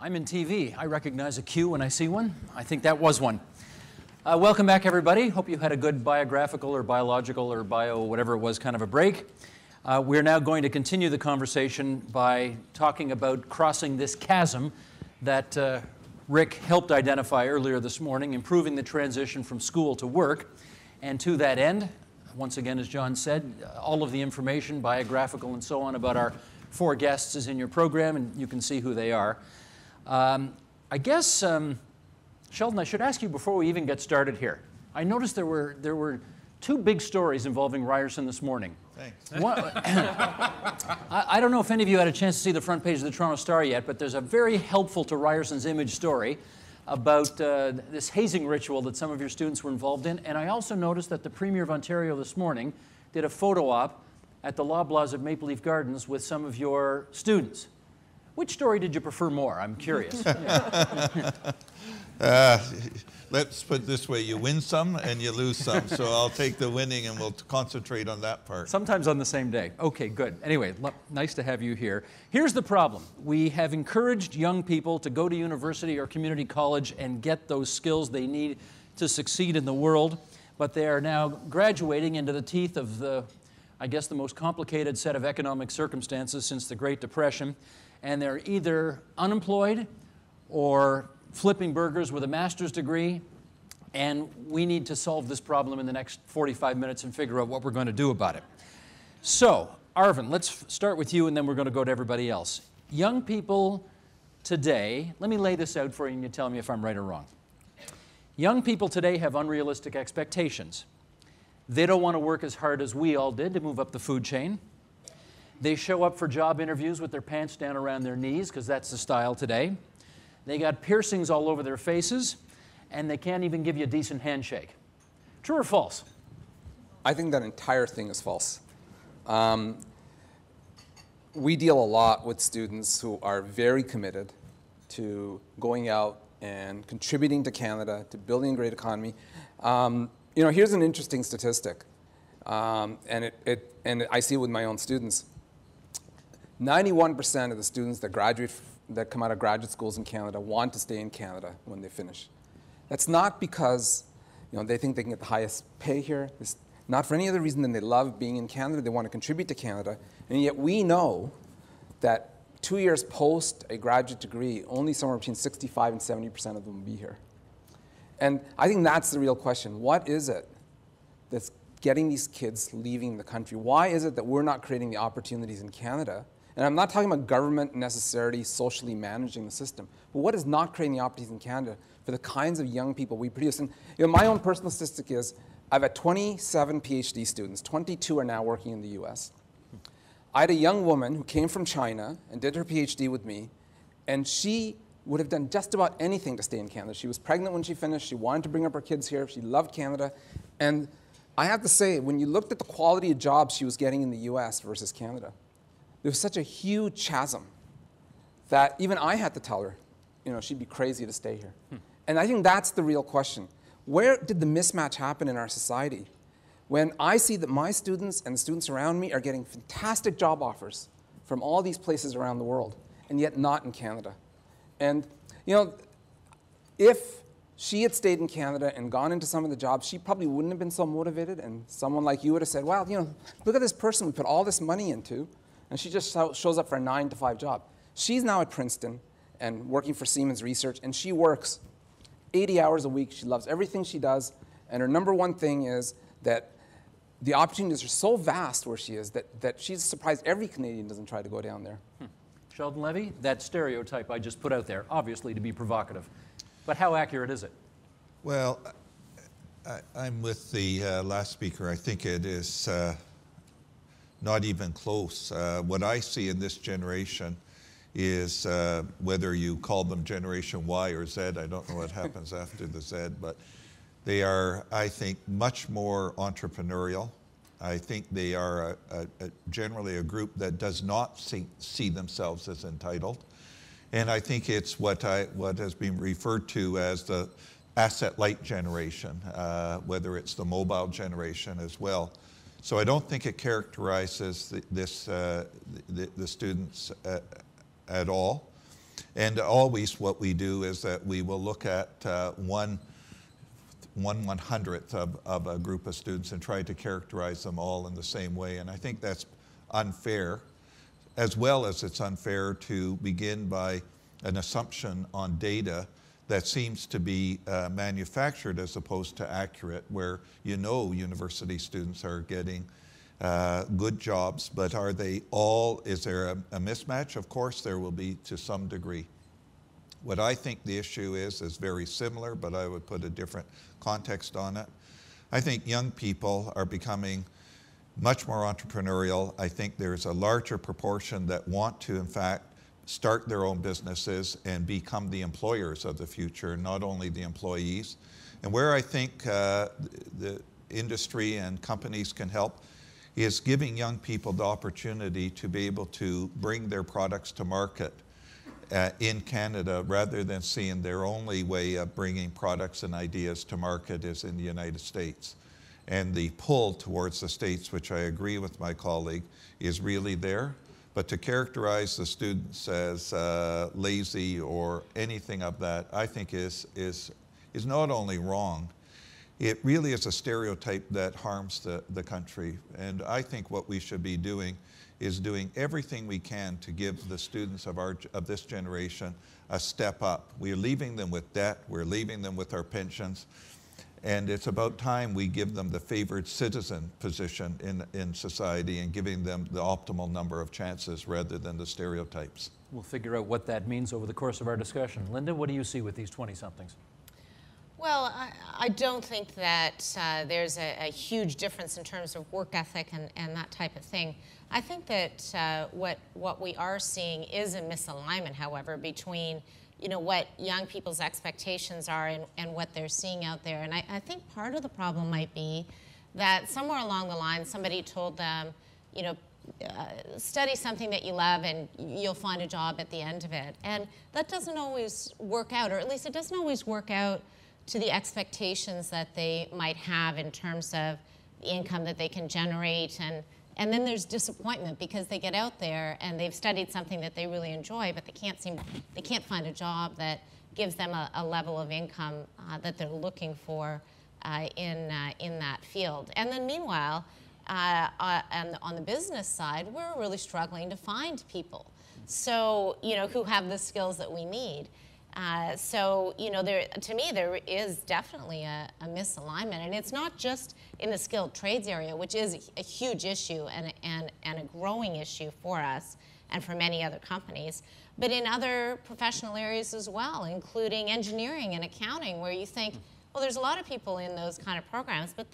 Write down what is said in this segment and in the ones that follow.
I'm in TV. I recognize a cue when I see one. I think that was one. Welcome back, everybody. Hope you had a good biographical or biological or bio whatever it was kind of a break. We're now going to continue the conversation by talking about crossing this chasm that Rick helped identify earlier this morning, improving the transition from school to work. And to that end, once again, as John said, all of the information, biographical and so on, about our four guests is in your program, and you can see who they are. I guess, Sheldon, I should ask you before we even get started here. I noticed there were two big stories involving Ryerson this morning. Thanks. I don't know if any of you had a chance to see the front page of the Toronto Star yet, but there's a very helpful to Ryerson's image story about this hazing ritual that some of your students were involved in. And I also noticed that the Premier of Ontario this morning did a photo op at the Loblaws of Maple Leaf Gardens with some of your students. Which story did you prefer more? I'm curious. Let's put it this way, you win some and you lose some, so I'll take the winning and we'll concentrate on that part. Sometimes on the same day. Okay, good. Anyway, nice to have you here. Here's the problem. We have encouraged young people to go to university or community college and get those skills they need to succeed in the world, but they are now graduating into the teeth of the most complicated set of economic circumstances since the Great Depression, and they're either unemployed or flipping burgers with a master's degree, and we need to solve this problem in the next 45 minutes and figure out what we're going to do about it. So, Arvind, let's start with you, and then we're going to go to everybody else. Young people today, let me lay this out for you, and you tell me if I'm right or wrong. Young people today have unrealistic expectations. They don't want to work as hard as we all did to move up the food chain. They show up for job interviews with their pants down around their knees, because that's the style today. They got piercings all over their faces, and they can't even give you a decent handshake. True or false? I think that entire thing is false. We deal a lot with students who are very committed to going out and contributing to Canada, to building a great economy. Here's an interesting statistic, and I see it with my own students. 91% of the students that come out of graduate schools in Canada want to stay in Canada when they finish. That's not because they think they can get the highest pay here. It's not for any other reason than they love being in Canada. They want to contribute to Canada. And yet we know that 2 years post a graduate degree, only somewhere between 65 and 70% of them will be here. And I think that's the real question. What is it that's getting these kids leaving the country? Why is it that we're not creating the opportunities in Canada? And I'm not talking about government necessarily socially managing the system, but what is not creating the opportunities in Canada for the kinds of young people we produce? And my own personal statistic is I've had 27 PhD students, 22 are now working in the US. I had a young woman who came from China and did her PhD with me, and she would have done just about anything to stay in Canada. She was pregnant when she finished, she wanted to bring up her kids here, she loved Canada, and I have to say, when you looked at the quality of jobs she was getting in the US versus Canada, there was such a huge chasm that even I had to tell her, she'd be crazy to stay here. And I think that's the real question. Where did the mismatch happen in our society? When I see that my students and the students around me are getting fantastic job offers from all these places around the world, and yet not in Canada. And, if she had stayed in Canada and gone into some of the jobs, she probably wouldn't have been so motivated, and someone like you would have said, well, look at this person we put all this money into, and she just shows up for a 9-to-5 job. She's now at Princeton and working for Siemens Research, and she works 80 hours a week. She loves everything she does, and her number one thing is that the opportunities are so vast where she is that she's surprised every Canadian doesn't try to go down there. Sheldon Levy, that stereotype I just put out there, obviously to be provocative, but how accurate is it? Well, I'm with the last speaker. I think it is not even close. What I see in this generation is whether you call them Generation Y or Z, I don't know what happens after the Z, but they are, I think, much more entrepreneurial. I think they are generally a group that does not see themselves as entitled. And I think it's what has been referred to as the asset-light generation, whether it's the mobile generation as well. So I don't think it characterizes the students at all. And always what we do is that we will look at one 1/100th of a group of students and try to characterize them all in the same way. And I think that's unfair, as well as it's unfair to begin by an assumption on data that seems to be manufactured as opposed to accurate, where university students are getting good jobs, but are they all, is there a mismatch? Of course there will be to some degree. What I think the issue is very similar, but I would put a different context on it. I think young people are becoming much more entrepreneurial. I think there's a larger proportion that want to, in fact, start their own businesses and become the employers of the future, not only the employees. And where I think the industry and companies can help is giving young people the opportunity to be able to bring their products to market in Canada, rather than seeing their only way of bringing products and ideas to market is in the United States. And the pull towards the States, which I agree with my colleague, is really there. But to characterize the students as lazy or anything of that, I think is not only wrong, it really is a stereotype that harms the country. And I think what we should be doing is doing everything we can to give the students of this generation a step up. We're leaving them with debt, we're leaving them with our pensions, and it's about time we give them the favored citizen position in society and giving them the optimal number of chances rather than the stereotypes. We'll figure out what that means over the course of our discussion. Linda, what do you see with these 20-somethings? Well, I don't think that there's a huge difference in terms of work ethic and that type of thing. I think that what we are seeing is a misalignment, however, between what young people's expectations are and what they're seeing out there. And I think part of the problem might be that somewhere along the line somebody told them, study something that you love and you'll find a job at the end of it. And that doesn't always work out, or at least it doesn't always work out to the expectations that they might have in terms of the income that they can generate. And then there's disappointment because they get out there and they've studied something that they really enjoy, but they can't find a job that gives them a level of income that they're looking for in that field. And then meanwhile, on the business side, we're really struggling to find people, so who have the skills that we need. To me, there is definitely a misalignment, and it's not just in the skilled trades area, which is a huge issue and a growing issue for us and for many other companies, but in other professional areas as well, including engineering and accounting, where you think, well, there's a lot of people in those kind of programs, but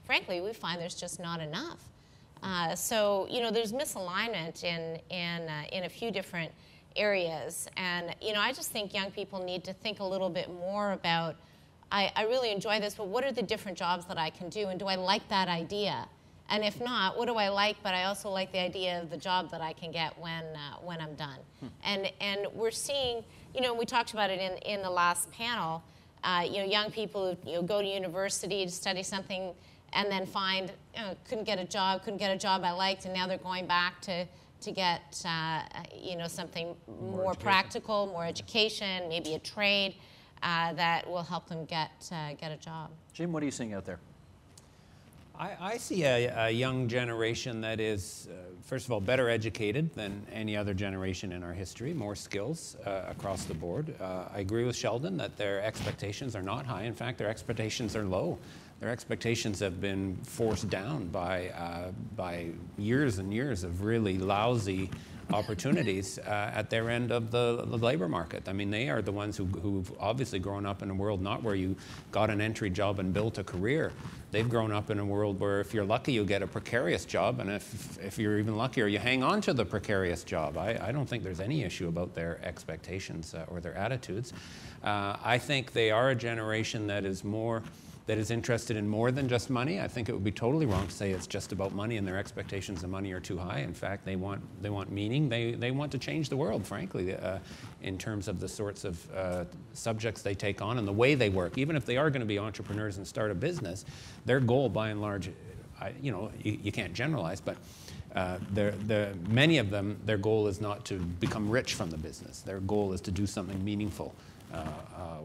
frankly, we find there's just not enough. There's misalignment in a few different areas, and I just think young people need to think a little bit more about, I really enjoy this, but what are the different jobs that I can do, and do I like that idea? And if not, what do I like, but I also like the idea of the job that I can get when I'm done. And we're seeing, we talked about it in the last panel, young people who go to university to study something and then find, couldn't get a job I liked, and now they're going back to get something more practical, more education, maybe a trade that will help them get a job. Jim, what are you seeing out there? I see a young generation that is, first of all, better educated than any other generation in our history, more skills across the board. I agree with Sheldon that their expectations are not high. In fact, their expectations are low. Their expectations have been forced down by years and years of really lousy opportunities at their end of the labor market. I mean, they are the ones who've obviously grown up in a world not where you got an entry job and built a career. They've grown up in a world where if you're lucky, you get a precarious job, and if you're even luckier, you hang on to the precarious job. I don't think there's any issue about their expectations or their attitudes. I think they are a generation that is interested in more than just money. I think it would be totally wrong to say it's just about money and their expectations of money are too high. In fact, they want meaning. They want to change the world, frankly, in terms of the sorts of subjects they take on and the way they work. Even if they are going to be entrepreneurs and start a business, their goal, by and large, you can't generalize, but Many of them, their goal is not to become rich from the business. Their goal is to do something meaningful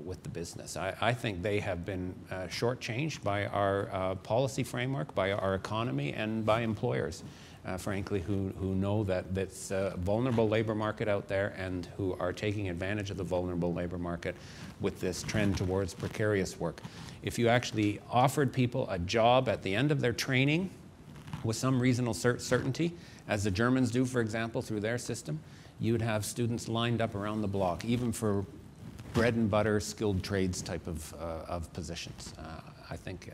with the business. I think they have been shortchanged by our policy framework, by our economy, and by employers, frankly, who know that it's a vulnerable labor market out there and who are taking advantage of the vulnerable labor market with this trend towards precarious work. If you actually offered people a job at the end of their training with some reasonable certainty, as the Germans do, for example, through their system, you would have students lined up around the block, even for bread and butter, skilled trades type of positions. I think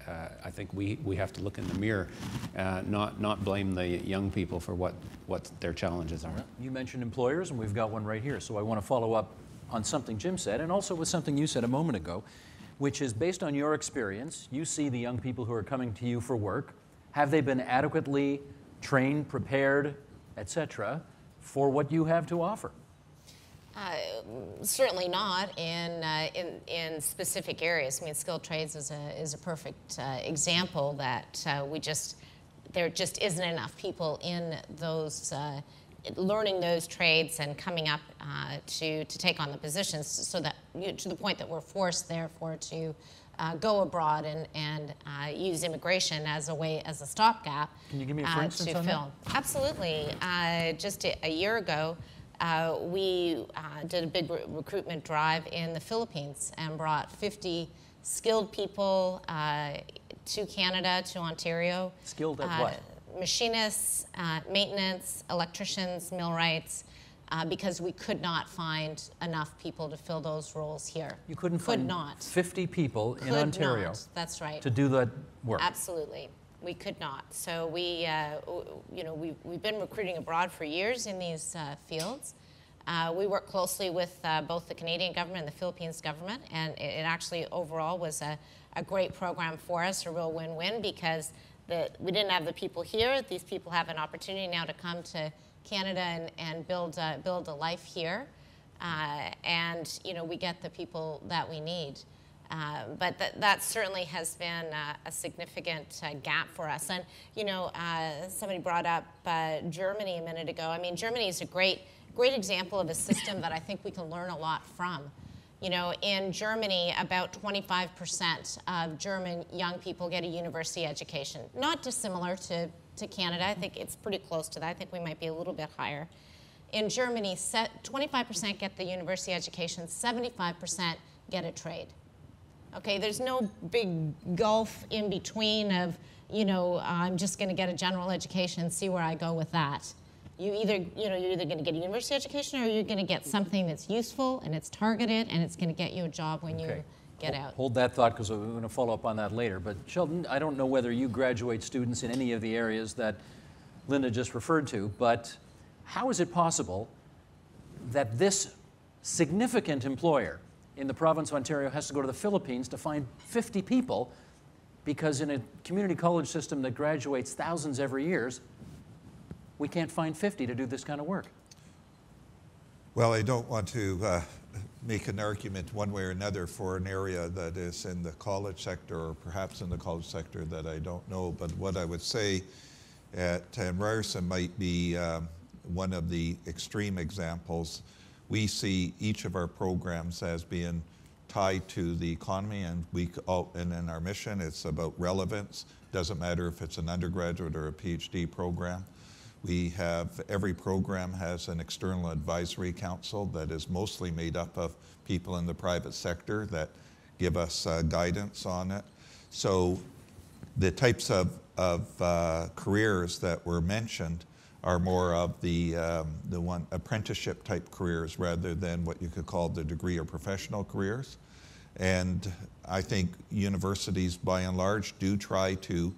we have to look in the mirror, not blame the young people for what their challenges are. You mentioned employers, and we've got one right here. So I want to follow up on something Jim said, and also with something you said a moment ago, which is based on your experience. You see the young people who are coming to you for work. Have they been adequately trained, prepared, etc., for what you have to offer? Certainly not in specific areas. I mean, skilled trades is a perfect example that there just isn't enough people in those learning those trades and coming up to take on the positions, so that to the point that we're forced, therefore, to go abroad and use immigration as a stopgap. Can you give me a for instance to on fill? that? Absolutely. Just a year ago, we did a big recruitment drive in the Philippines and brought 50 skilled people to Canada, to Ontario. Skilled at what? Machinists, maintenance, electricians, millwrights, because we could not find enough people to fill those roles here. You couldn't find 50 people in Ontario. That's right. To do that work. Absolutely. We could not. So we've been recruiting abroad for years in these fields. We work closely with both the Canadian government and the Philippines government, and it actually overall was a great program for us, a real win-win, because we didn't have the people here. These people have an opportunity now to come to Canada and build a life here, and we get the people that we need. But that certainly has been a significant gap for us. And somebody brought up Germany a minute ago. I mean, Germany is a great example of a system that I think we can learn a lot from. In Germany, about 25% of German young people get a university education. Not dissimilar to Canada. I think it's pretty close to that. I think we might be a little bit higher. In Germany, 25% get the university education, 75% get a trade. Okay, there's no big gulf in between of, I'm just going to get a general education and see where I go with that. You're either going to get a university education, or you're going to get something that's useful and it's targeted and it's going to get you a job when you get out. Hold that thought, because we're going to follow up on that later. But Sheldon, I don't know whether you graduate students in any of the areas that Linda just referred to, but how is it possible that this significant employer in the province of Ontario has to go to the Philippines to find 50 people, because in a community college system that graduates thousands every year, we can't find 50 to do this kind of work? Well, I don't want to make an argument one way or another for an area that is in the college sector, or perhaps in the college sector, that I don't know. But what I would say and Ryerson might be one of the extreme examples. We see each of our programs as being tied to the economy, and in our mission, it's about relevance. Doesn't matter if it's an undergraduate or a PhD program. Every program has an external advisory council that is mostly made up of people in the private sector that give us guidance on it. So the types of careers that were mentioned are more of the apprenticeship type careers, rather than what you could call the degree or professional careers. And I think universities, by and large, do try to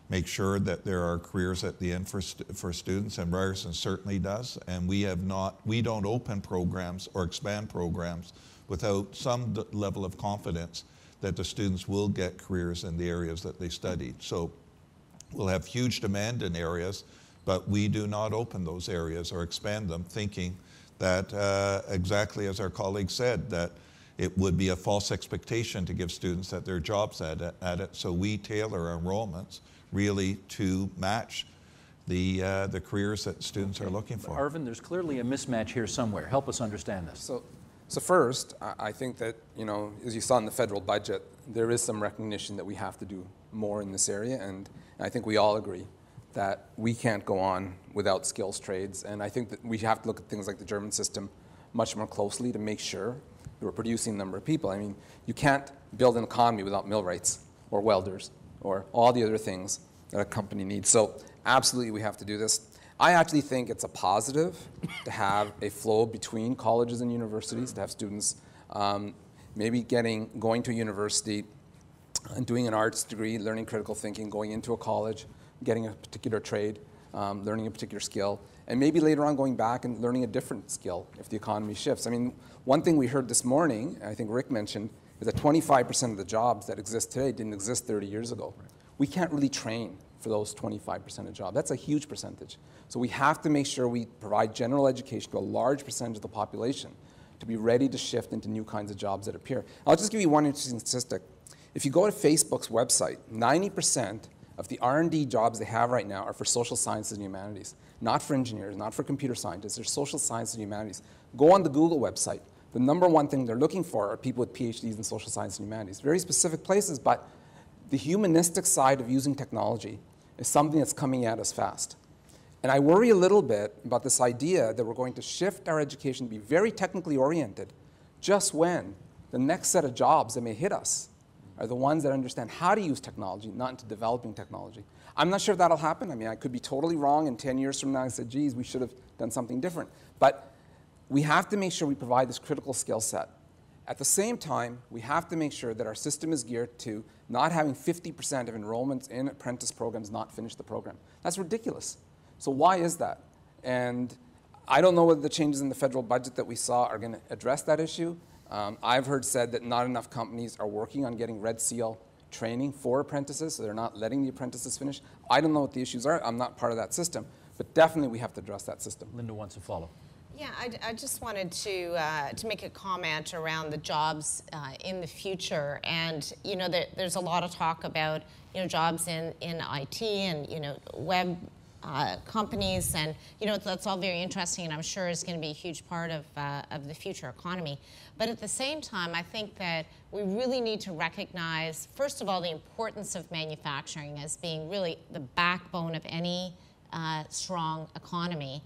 make sure that there are careers at the end for students, and Ryerson certainly does. And we don't open programs or expand programs without some level of confidence that the students will get careers in the areas that they studied. So we'll have huge demand in areas, but we do not open those areas or expand them, thinking that, exactly as our colleague said, that it would be a false expectation to give students that there are jobs at it. So we tailor our enrollments really to match the careers that students are looking for. Arvind, there's clearly a mismatch here somewhere. Help us understand this. So first, I think that, as you saw in the federal budget, there is some recognition that we have to do more in this area, and I think we all agree that we can't go on without skills trades, and I think that we have to look at things like the German system much more closely to make sure that we're producing a number of people. I mean, you can't build an economy without millwrights or welders or all the other things that a company needs. So absolutely we have to do this. I actually think it's a positive to have a flow between colleges and universities, to have students maybe going to a university and doing an arts degree, learning critical thinking, going into a college, getting a particular trade, learning a particular skill, and maybe later on going back and learning a different skill if the economy shifts. I mean, one thing we heard this morning, I think Rick mentioned, is that 25% of the jobs that exist today didn't exist 30 years ago. We can't really train for those 25% of jobs. That's a huge percentage. So we have to make sure we provide general education to a large percentage of the population to be ready to shift into new kinds of jobs that appear. I'll just give you one interesting statistic. If you go to Facebook's website, 90% of the R&D jobs they have right now are for social sciences and humanities, not for engineers, not for computer scientists, they're social sciences and humanities. Go on the Google website. The number one thing they're looking for are people with PhDs in social science and humanities. Very specific places, but the humanistic side of using technology is something that's coming at us fast. And I worry a little bit about this idea that we're going to shift our education to be very technically oriented just when the next set of jobs that may hit us are the ones that understand how to use technology, not into developing technology. I'm not sure if that'll happen. I mean, I could be totally wrong, and 10 years from now I said, geez, we should have done something different. But we have to make sure we provide this critical skill set. At the same time, we have to make sure that our system is geared to not having 50% of enrollments in apprentice programs not finish the program. That's ridiculous. So why is that? And I don't know whether the changes in the federal budget that we saw are going to address that issue. I've heard said that not enough companies are working on getting Red Seal training for apprentices, so they're not letting the apprentices finish. I don't know what the issues are. I'm not part of that system. But definitely we have to address that system. Linda wants to follow. Yeah, I just wanted to make a comment around the jobs in the future, and there's a lot of talk about jobs in IT and web companies, and that's all very interesting, and I'm sure is going to be a huge part of the future economy. But at the same time, I think that we really need to recognize, first of all, the importance of manufacturing as being really the backbone of any strong economy.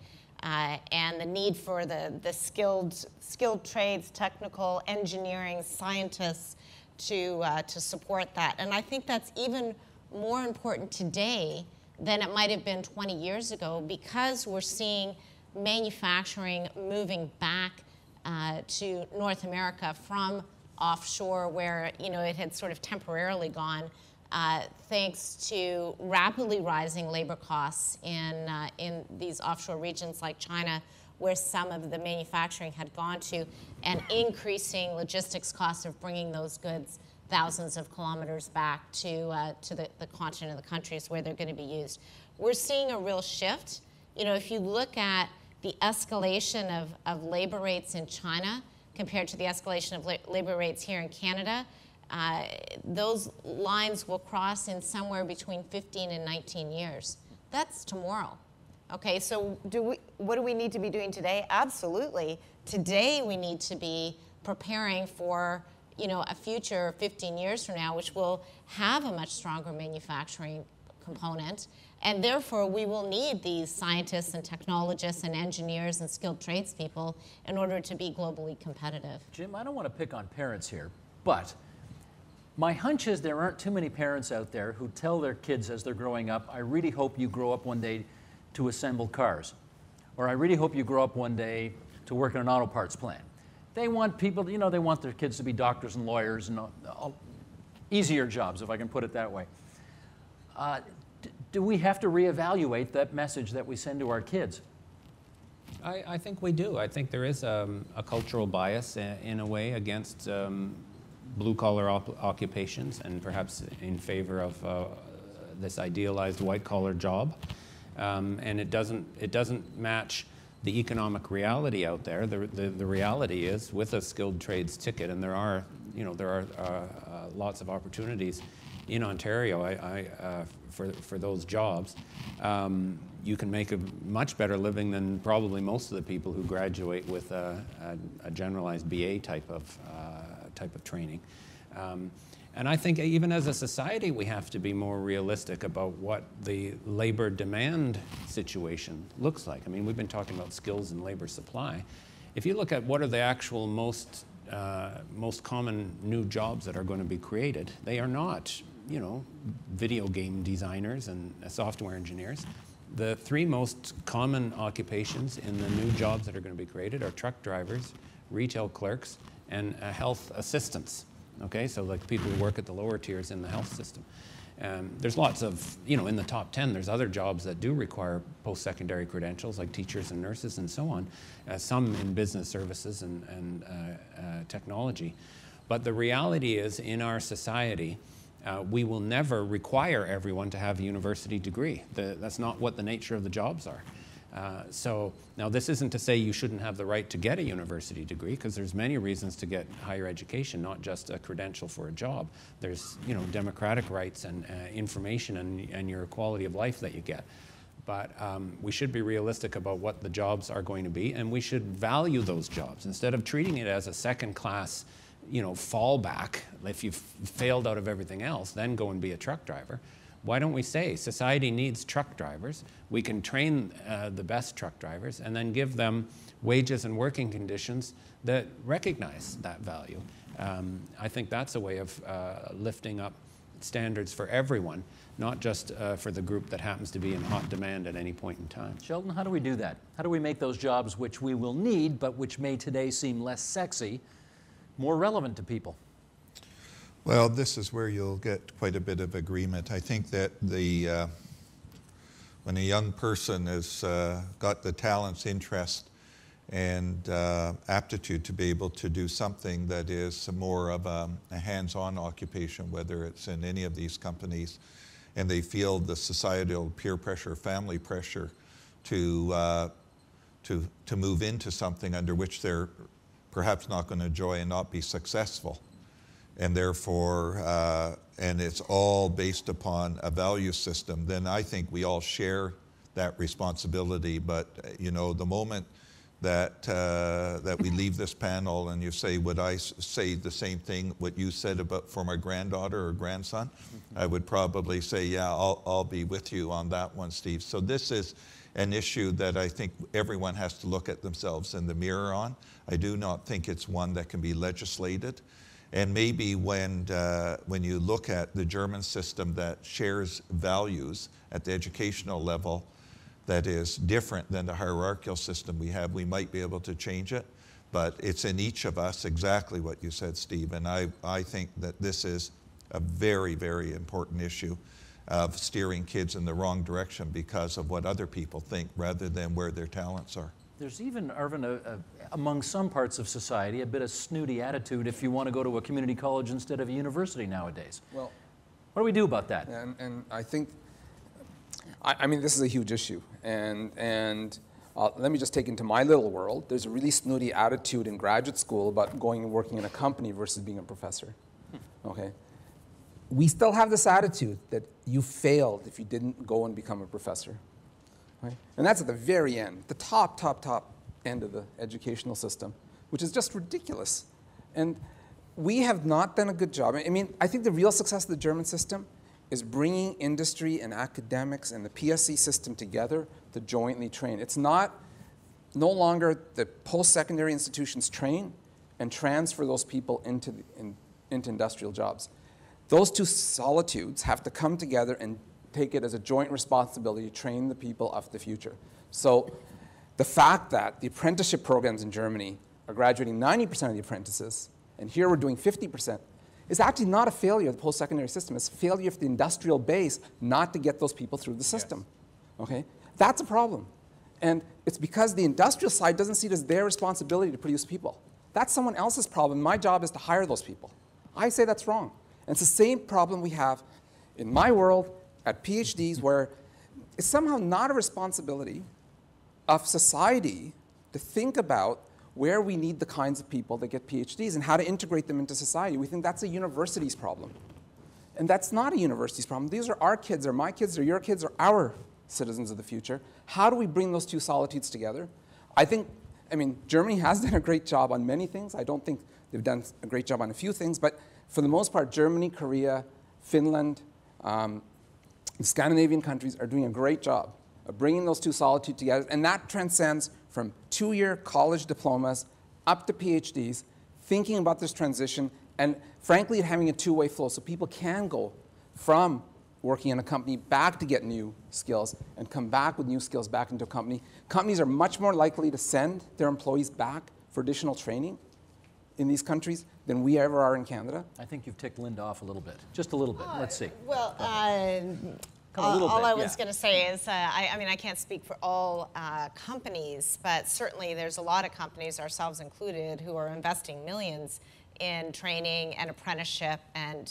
And the need for the skilled trades, technical engineering scientists to support that. And I think that's even more important today than it might have been 20 years ago, because we're seeing manufacturing moving back to North America from offshore, where it had sort of temporarily gone. Thanks to rapidly rising labor costs in these offshore regions like China, where some of the manufacturing had gone to, and increasing logistics costs of bringing those goods thousands of kilometers back to the continent of the countries where they're going to be used. We're seeing a real shift. If you look at the escalation of labor rates in China compared to the escalation of labor rates here in Canada, those lines will cross in somewhere between 15 and 19 years. That's tomorrow. Okay, so what do we need to be doing today? Absolutely. Today we need to be preparing for a future 15 years from now, which will have a much stronger manufacturing component. And therefore, we will need these scientists and technologists and engineers and skilled tradespeople in order to be globally competitive. Jim, I don't want to pick on parents here, but my hunch is there aren't too many parents out there who tell their kids as they're growing up, I really hope you grow up one day to assemble cars. Or I really hope you grow up one day to work in an auto parts plant. They want people, they want their kids to be doctors and lawyers and easier jobs, if I can put it that way. Do we have to reevaluate that message that we send to our kids? I think we do. I think there is a cultural bias in a way against blue-collar occupations, and perhaps in favor of this idealized white-collar job, and it doesn't match the economic reality out there. The reality is, with a skilled trades ticket, and there are lots of opportunities in Ontario for those jobs. you can make a much better living than probably most of the people who graduate with a generalized BA type of training. And I think even as a society, we have to be more realistic about what the labor demand situation looks like. I mean, we've been talking about skills and labor supply. If you look at what are the actual most common new jobs that are going to be created, they are not, you know, video game designers and software engineers. The three most common occupations in the new jobs that are going to be created are truck drivers, retail clerks, and health assistants. Okay, so like people who work at the lower tiers in the health system. There's lots of, you know, in the top 10, there's other jobs that do require post-secondary credentials, like teachers and nurses and so on, some in business services and technology. But the reality is, in our society, we will never require everyone to have a university degree. That's not what the nature of the jobs are. So now this isn't to say you shouldn't have the right to get a university degree, because there's many reasons to get higher education, not just a credential for a job. There's, you know, democratic rights and information and your quality of life that you get. But we should be realistic about what the jobs are going to be, and we should value those jobs instead of treating it as a second-class, you know, fallback. If you've failed out of everything else, then go and be a truck driver. Why don't we say society needs truck drivers? We can train the best truck drivers and then give them wages and working conditions that recognize that value. I think that's a way of lifting up standards for everyone, not just for the group that happens to be in hot demand at any point in time. Sheldon, how do we do that? How do we make those jobs which we will need, but which may today seem less sexy, more relevant to people? Well, this is where you'll get quite a bit of agreement. I think that when a young person has got the talents, interest, and aptitude to be able to do something that is more of a hands-on occupation, whether it's in any of these companies, and they feel the societal peer pressure, family pressure to move into something under which they're perhaps not going to enjoy and not be successful. And therefore, and it's all based upon a value system, then I think we all share that responsibility. But, you know, the moment that we leave this panel and you say, would I say the same thing, what you said about for my granddaughter or grandson? Mm-hmm. I would probably say, yeah, I'll be with you on that one, Steve. So this is an issue that I think everyone has to look at themselves in the mirror on. I do not think it's one that can be legislated. And maybe when you look at the German system that shares values at the educational level that is different than the hierarchical system we have, we might be able to change it. But it's in each of us, exactly what you said, Steve. And I think that this is a very, very important issue of steering kids in the wrong direction because of what other people think rather than where their talents are. There's even, Arvind, among some parts of society, a bit of snooty attitude if you want to go to a community college instead of a university nowadays. Well, what do we do about that? And I think, I mean, this is a huge issue. And let me just take into my little world. There's a really snooty attitude in graduate school about going and working in a company versus being a professor. Okay? We still have this attitude that you failed if you didn't go and become a professor. Right? And that's at the very end, the top end of the educational system, which is just ridiculous. And we have not done a good job. I mean, I think the real success of the German system is bringing industry and academics and the PSC system together to jointly train. It's no longer the post-secondary institutions train and transfer those people into industrial jobs. Those two solitudes have to come together and take it as a joint responsibility to train the people of the future. So the fact that the apprenticeship programs in Germany are graduating 90% of the apprentices, and here we're doing 50%, is actually not a failure of the post-secondary system. It's a failure of the industrial base not to get those people through the system. Yes. Okay? That's a problem. And it's because the industrial side doesn't see it as their responsibility to produce people. That's someone else's problem. My job is to hire those people. I say that's wrong. And it's the same problem we have in my world at PhDs, where it's somehow not a responsibility of society to think about where we need the kinds of people that get PhDs and how to integrate them into society. We think that's a university's problem. And that's not a university's problem. These are our kids, or my kids, or your kids, or our citizens of the future. How do we bring those two solitudes together? I mean, Germany has done a great job on many things. I don't think they've done a great job on a few things, but for the most part, Germany, Korea, Finland, the Scandinavian countries are doing a great job of bringing those two solitudes together, and that transcends from 2-year college diplomas up to PhDs, thinking about this transition, and frankly, having a two-way flow so people can go from working in a company back to get new skills and come back with new skills back into a company. Companies are much more likely to send their employees back for additional training in these countries than we ever are in Canada. I think you've ticked Linda off a little bit. Just a little bit. Let's see. Well, all I was going to say is, I mean, I can't speak for all companies, but certainly there's a lot of companies, ourselves included, who are investing millions in training and apprenticeship, and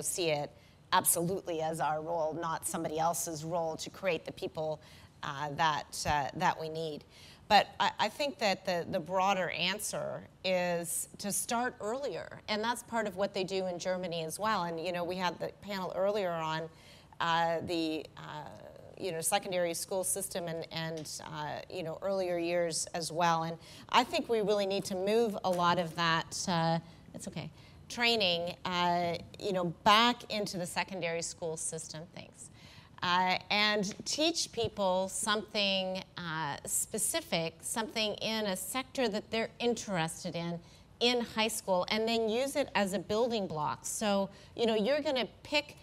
see it absolutely as our role, not somebody else's role, to create the people that we need. But I think that the broader answer is to start earlier, and that's part of what they do in Germany as well. And we had the panel earlier on the secondary school system and earlier years as well. And I think we really need to move a lot of that. It's okay. Training, back into the secondary school system. Thanks. And teach people something specific, something in a sector that they're interested in high school, and then use it as a building block. So, you're going to pick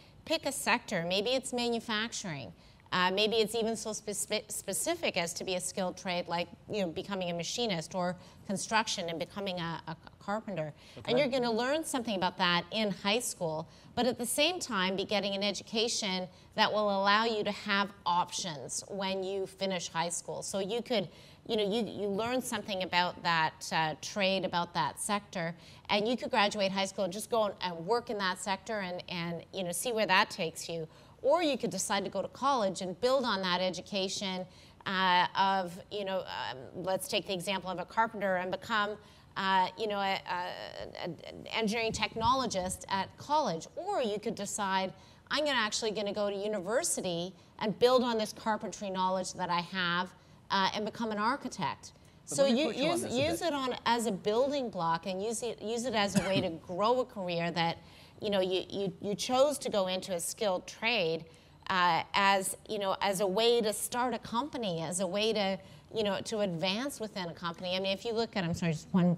a sector. Maybe it's manufacturing. Maybe it's even so specific as to be a skilled trade, like becoming a machinist, or construction and becoming a carpenter. Okay. And you're going to learn something about that in high school, but at the same time be getting an education that will allow you to have options when you finish high school. So you could, you learn something about that trade, about that sector, and you could graduate high school and just go and work in that sector and see where that takes you. Or you could decide to go to college and build on that education let's take the example of a carpenter and become, an engineering technologist at college. Or you could decide, I'm actually going to go to university and build on this carpentry knowledge that I have and become an architect. So you use it as a building block, and use it as a way to grow a career that you chose to go into a skilled trade as a way to start a company, as a way to advance within a company. I mean, if you look at, I'm sorry, just one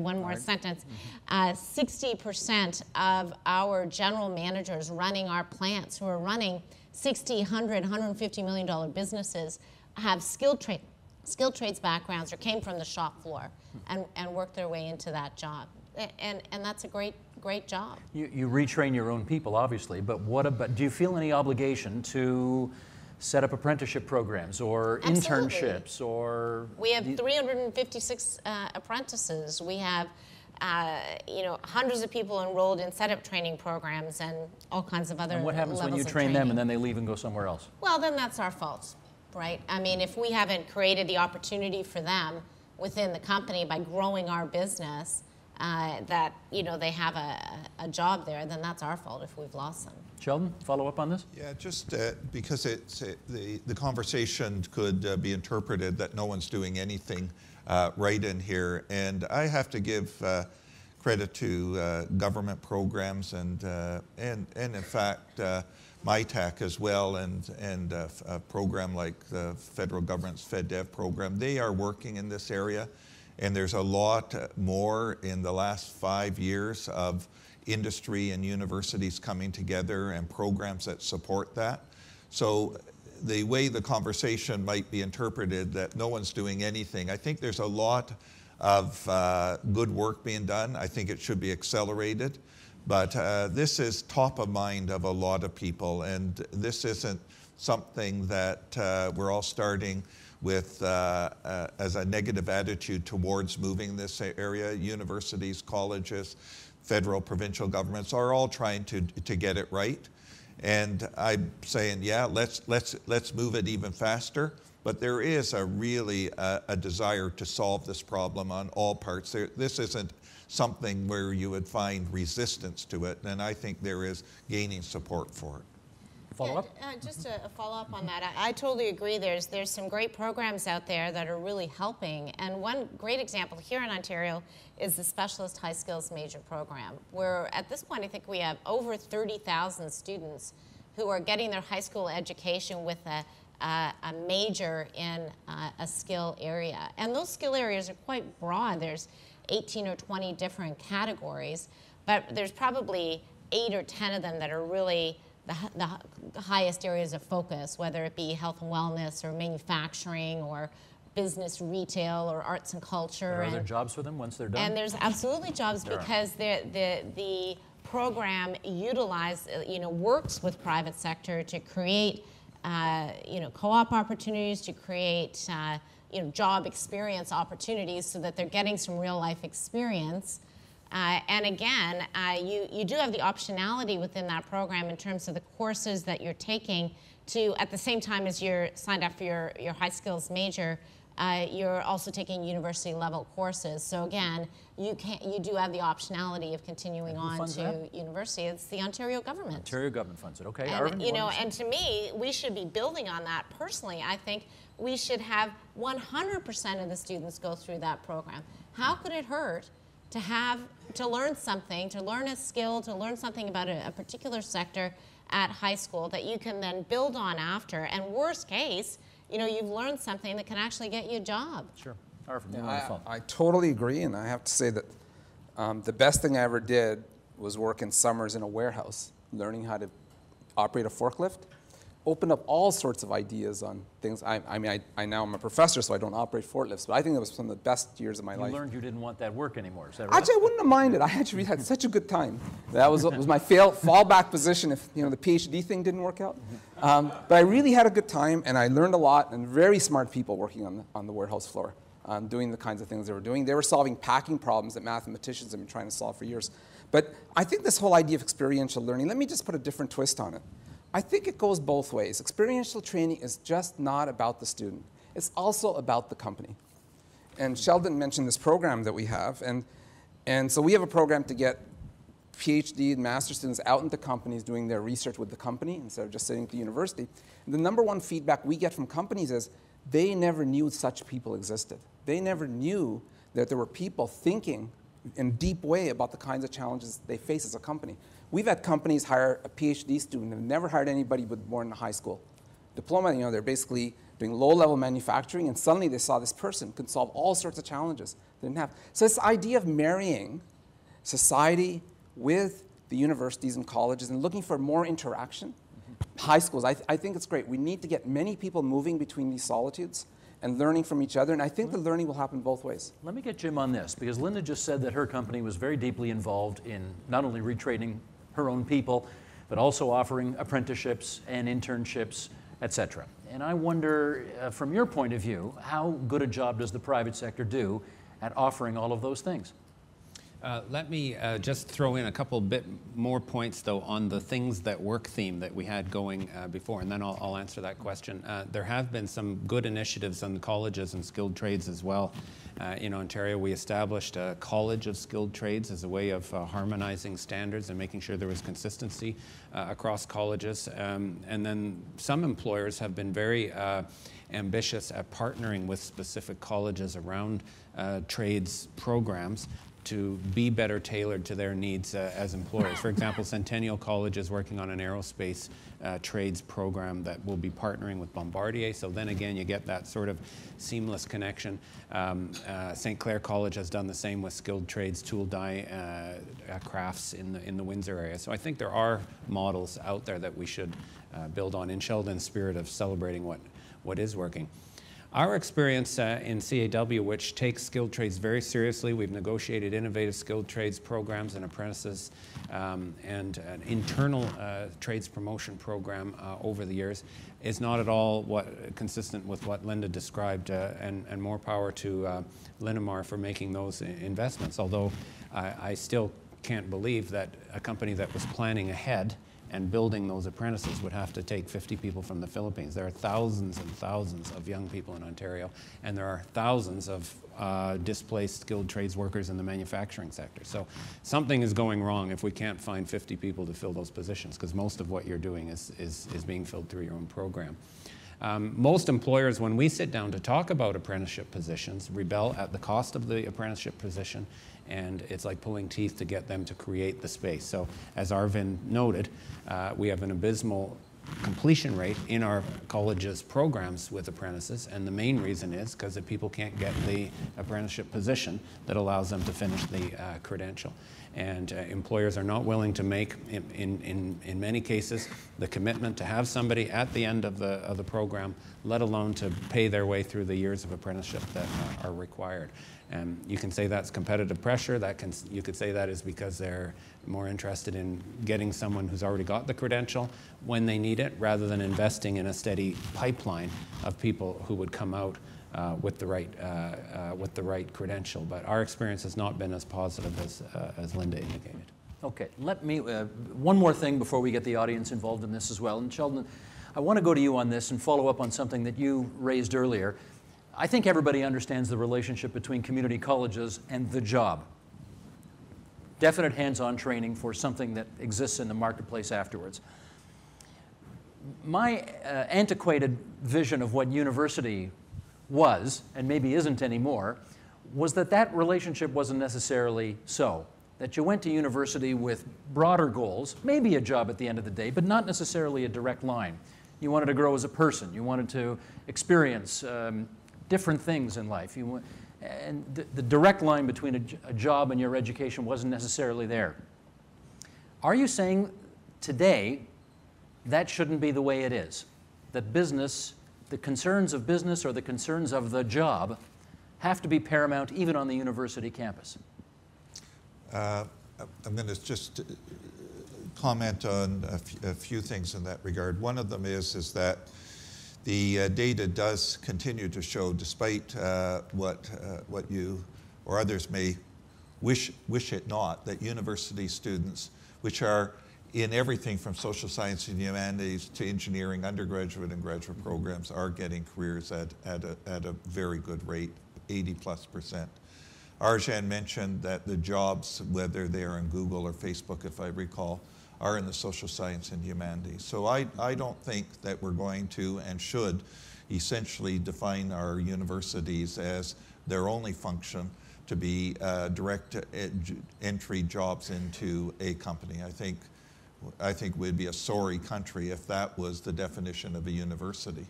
more sentence. 60% of our general managers running our plants, who are running $60, $100, $150 million businesses, have skilled trades backgrounds or came from the shop floor and worked their way into that job. And that's a great job. You retrain your own people, obviously, but what about, do you feel any obligation to set up apprenticeship programs or Absolutely. Internships or? We have 356 apprentices. We have hundreds of people enrolled in setup training programs and all kinds of other levels of training. And what happens when you train them and then they leave and go somewhere else? Well, then that's our fault, right? I mean, if we haven't created the opportunity for them within the company by growing our business, that they have a job there, then that's our fault if we've lost them. Sheldon, follow up on this? Yeah, just because the conversation could be interpreted that no one's doing anything right in here, and I have to give credit to government programs and in fact Mitacs as well, and a program like the federal government's FedDev program. They are working in this area. And there's a lot more in the last 5 years of industry and universities coming together and programs that support that. So the way the conversation might be interpreted that no one's doing anything, I think there's a lot of good work being done. I think it should be accelerated. But this is top of mind of a lot of people, and this isn't something that we're all starting with as a negative attitude towards moving this area. Universities, colleges, federal, provincial governments are all trying to get it right. And I'm saying, yeah, let's move it even faster. But there is really a desire to solve this problem on all parts. This isn't something where you would find resistance to it, and I think there is gaining support for it. follow-up? Just a follow-up on that. I totally agree. There's some great programs out there that are really helping. And one great example here in Ontario is the Specialist High Skills Major Program, where at this point I think we have over 30,000 students who are getting their high school education with a major in a skill area. And those skill areas are quite broad. There's 18 or 20 different categories, but there's probably 8 or 10 of them that are really the highest areas of focus, whether it be health and wellness or manufacturing or business, retail, or arts and culture. Are there jobs for them once they're done? And there's absolutely jobs because the program works with private sector to create co-op opportunities, to create job experience opportunities so that they're getting some real life experience. And again, you do have the optionality within that program in terms of the courses that you're taking to, at the same time as you're signed up for your high skills major, you're also taking university level courses. So again, you do have the optionality of continuing on to university. It's the Ontario government. Ontario government funds it. Okay, and, Arvind, and to me, we should be building on that. Personally, I think we should have 100% of the students go through that program. How could it hurt to learn something, to learn a skill, to learn something about a particular sector at high school that you can then build on after? And worst case, you've learned something that can actually get you a job. Sure. Arvind, I totally agree, and I have to say that the best thing I ever did was work in summers in a warehouse, learning how to operate a forklift. Opened up all sorts of ideas on things. I now am a professor, so I don't operate forklifts, but I think that was some of the best years of my life. You learned you didn't want that work anymore, is that right? Actually, I wouldn't have minded. I actually had such a good time. That was my fallback position if the PhD thing didn't work out. But I really had a good time, and I learned a lot, and very smart people working on the warehouse floor, doing the kinds of things they were doing. They were solving packing problems that mathematicians have been trying to solve for years. But I think this whole idea of experiential learning, let me just put a different twist on it. I think it goes both ways. Experiential training is just not about the student. It's also about the company. And Sheldon mentioned this program that we have. And so we have a program to get PhD and master students out into companies doing their research with the company instead of just sitting at the university. And the number one feedback we get from companies is they never knew such people existed. They never knew that there were people thinking in a deep way about the kinds of challenges they face as a company. We've had companies hire a PhD student and have never hired anybody with more than a high school diploma. They're basically doing low-level manufacturing, and suddenly they saw this person could solve all sorts of challenges they didn't have. So this idea of marrying society with the universities and colleges and looking for more interaction, high schools, I think it's great. We need to get many people moving between these solitudes and learning from each other, and I think the learning will happen both ways. Let me get Jim on this, because Linda just said that her company was very deeply involved in not only retraining her own people, but also offering apprenticeships and internships, etc. And I wonder, from your point of view, how good a job does the private sector do at offering all of those things? Let me just throw in a couple bit more points, though, on the things that work theme that we had going before, and then I'll answer that question. There have been some good initiatives on the colleges and skilled trades as well. In Ontario, we established a College of Skilled Trades as a way of harmonizing standards and making sure there was consistency across colleges. And then some employers have been very ambitious at partnering with specific colleges around trades programs to be better tailored to their needs as employers. For example, Centennial College is working on an aerospace trades program that will be partnering with Bombardier. So then again, you get that sort of seamless connection. St. Clair College has done the same with skilled trades, tool die crafts in the Windsor area. So I think there are models out there that we should build on in Sheldon's spirit of celebrating what is working. Our experience in CAW, which takes skilled trades very seriously, we've negotiated innovative skilled trades programs and apprentices and an internal trades promotion program over the years, is not at all consistent with what Linda described, and more power to Linamar for making those investments. Although I still can't believe that a company that was planning ahead and building those apprentices would have to take 50 people from the Philippines. There are thousands and thousands of young people in Ontario, and there are thousands of displaced skilled trades workers in the manufacturing sector. So something is going wrong if we can't find 50 people to fill those positions, because most of what you're doing is being filled through your own program. Most employers, when we sit down to talk about apprenticeship positions, rebel at the cost of the apprenticeship position, and it's like pulling teeth to get them to create the space. So as Arvind noted, we have an abysmal completion rate in our colleges programs with apprentices, and the main reason is because the people can't get the apprenticeship position that allows them to finish the credential. And employers are not willing to make, in many cases, the commitment to have somebody at the end of the program, let alone to pay their way through the years of apprenticeship that are required. And you can say that's competitive pressure. You could say that is because they're more interested in getting someone who's already got the credential when they need it, rather than investing in a steady pipeline of people who would come out with the right credential. But our experience has not been as positive as Linda indicated. Okay, let me, one more thing before we get the audience involved in this as well. And Sheldon, I want to go to you on this and follow up on something that you raised earlier. I think everybody understands the relationship between community colleges and the job. Definite hands-on training for something that exists in the marketplace afterwards. My antiquated vision of what university was, and maybe isn't anymore, was that relationship wasn't necessarily so. That you went to university with broader goals, maybe a job at the end of the day, but not necessarily a direct line. You wanted to grow as a person. You wanted to experience different things in life. And the direct line between a job and your education wasn't necessarily there. Are you saying today that shouldn't be the way it is? That business, the concerns of business or the concerns of the job have to be paramount even on the university campus? I'm going to just comment on a few things in that regard. One of them is that the data does continue to show, despite what you or others may wish it not, that university students, which are in everything from social science and humanities to engineering, undergraduate and graduate programs, are getting careers at a very good rate, 80+%. Arjan mentioned that the jobs, whether they're in Google or Facebook, if I recall, are in the social science and humanities. So I don't think that we're going to and should essentially define our universities as their only function to be direct entry jobs into a company. I think we'd be a sorry country if that was the definition of a university.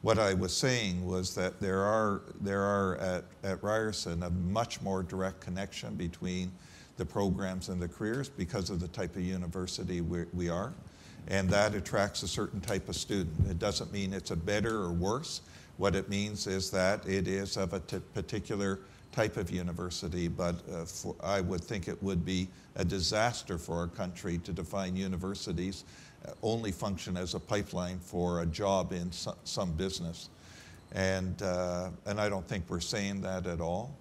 What I was saying was that there are at Ryerson a much more direct connection between the programs and the careers because of the type of university we are, and that attracts a certain type of student. It doesn't mean it's a better or worse. What it means is that it is of a particular type of university, but I would think it would be a disaster for our country to define universities only function as a pipeline for a job in some business. And I don't think we're saying that at all.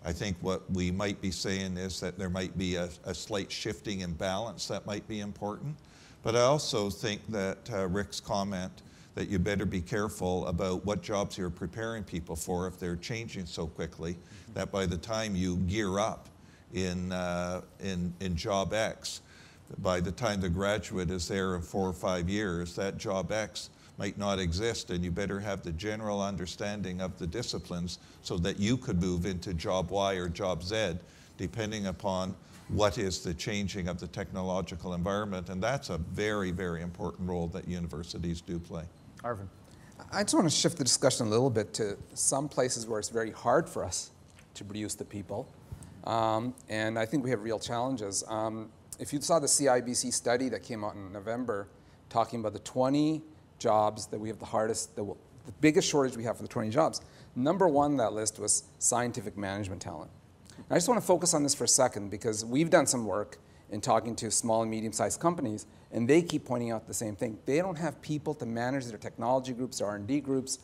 I think what we might be saying is that there might be a slight shifting in balance that might be important. But I also think that Rick's comment that you better be careful about what jobs you're preparing people for if they're changing so quickly, that by the time you gear up in job X, by the time the graduate is there in 4 or 5 years, that job X might not exist, and you better have the general understanding of the disciplines so that you could move into job Y or job Z, depending upon what is the changing of the technological environment. And that's a very, very important role that universities do play. Arvind. I just want to shift the discussion a little bit to some places where it's very hard for us to produce the people. And I think we have real challenges. If you saw the CIBC study that came out in November talking about the 20 jobs that we have the biggest shortage we have for the 20 jobs, number one on that list was scientific management talent. And I just want to focus on this for a second because we've done some work in talking to small and medium-sized companies, and they keep pointing out the same thing. They don't have people to manage their technology groups, their R&D groups.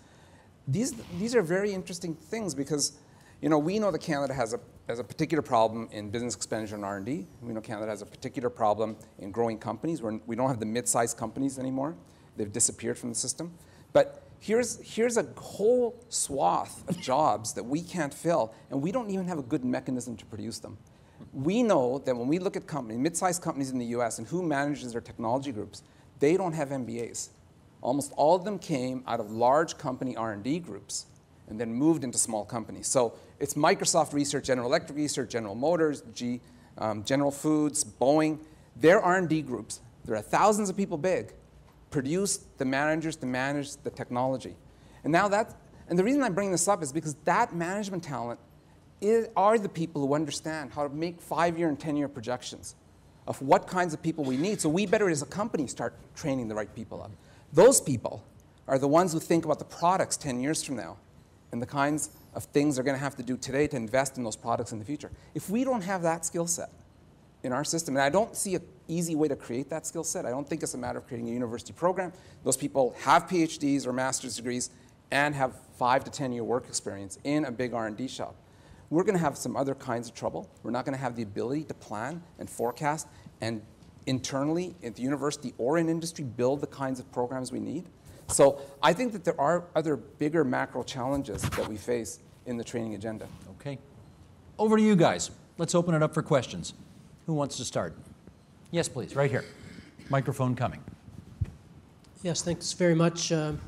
These are very interesting things because we know that Canada has has a particular problem in business expenditure and R&D. We know Canada has a particular problem in growing companies. We don't have the mid-sized companies anymore. They've disappeared from the system. But here's a whole swath of jobs that we can't fill, and we don't even have a good mechanism to produce them. We know that when we look at companies, mid-sized companies in the US, and who manages their technology groups, they don't have MBAs. Almost all of them came out of large company R&D groups and then moved into small companies. So it's Microsoft Research, General Electric Research, General Motors, General Foods, Boeing. Their R&D groups, there are thousands of people big, produce the managers to manage the technology. And the reason I bring this up is because that management talent are the people who understand how to make 5-year and 10-year projections of what kinds of people we need. So we better, as a company, start training the right people up. Those people are the ones who think about the products 10 years from now and the kinds of things they're going to have to do today to invest in those products in the future. If we don't have that skill set in our system, and I don't see an easy way to create that skill set. I don't think it's a matter of creating a university program. Those people have PhDs or master's degrees and have 5 to 10-year work experience in a big R&D shop. We're going to have some other kinds of trouble. We're not going to have the ability to plan and forecast and internally at the university or in industry build the kinds of programs we need. So I think that there are other bigger macro challenges that we face in the training agenda. Okay. Over to you guys. Let's open it up for questions. Who wants to start? Yes, please, right here. Microphone coming. Yes, thanks very much. John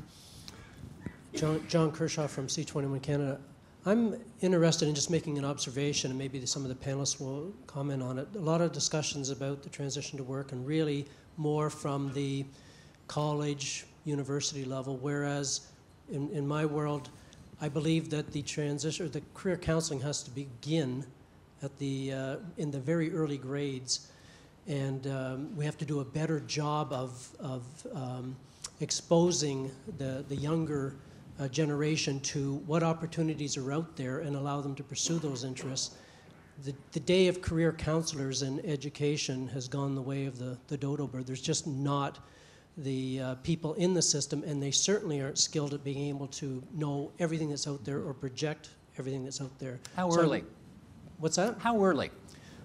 Kershaw from C21 Canada. I'm interested in just making an observation, and maybe some of the panelists will comment on it. A lot of discussions about the transition to work, and really more from the college, university level, whereas in my world, I believe that the transition, or the career counseling has to begin at in the very early grades, and we have to do a better job of exposing the younger generation to what opportunities are out there and allow them to pursue those interests. The day of career counselors in education has gone the way of the dodo bird. There's just not the people in the system, and they certainly aren't skilled at being able to know everything that's out there or project everything that's out there. How early? What's that? How early?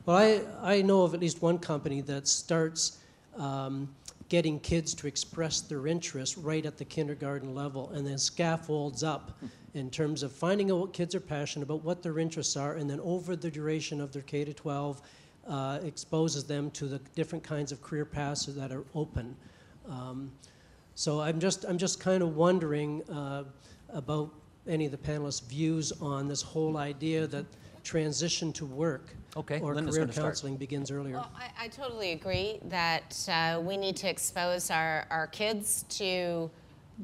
Well, I know of at least one company that starts getting kids to express their interests right at the kindergarten level, and then scaffolds up in terms of finding out what kids are passionate about, what their interests are, and then over the duration of their K-12 exposes them to the different kinds of career paths that are open. So I'm just kind of wondering about any of the panelists' views on this whole idea that transition to work or career counseling begins earlier. Well, I totally agree that we need to expose our kids to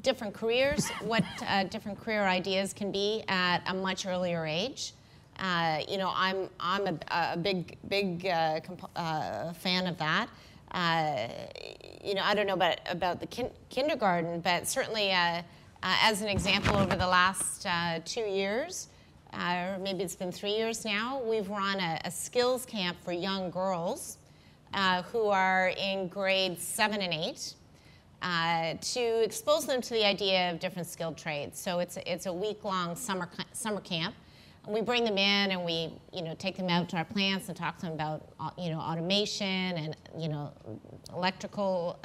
different careers, what different career ideas can be at a much earlier age. You know, I'm a big fan of that. You know, I don't know about the kindergarten, but certainly as an example, over the last 2 years, or maybe it's been 3 years now, we've run a skills camp for young girls who are in grades 7 and 8 to expose them to the idea of different skilled trades. So it's a week-long summer camp. And we bring them in and we, take them out to our plants and talk to them about, automation and, electrical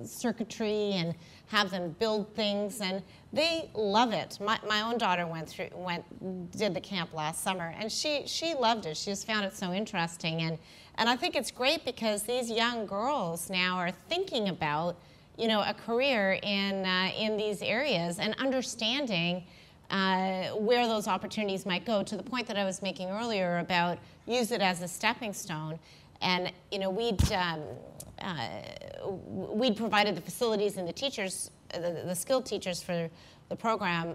circuitry, and have them build things, and they love it. My own daughter did the camp last summer, and she loved it. She just found it so interesting, and I think it's great because these young girls now are thinking about, a career in these areas and understanding where those opportunities might go, to the point that I was making earlier about use it as a stepping stone. And we'd provided the facilities and the teachers, the skilled teachers for the program,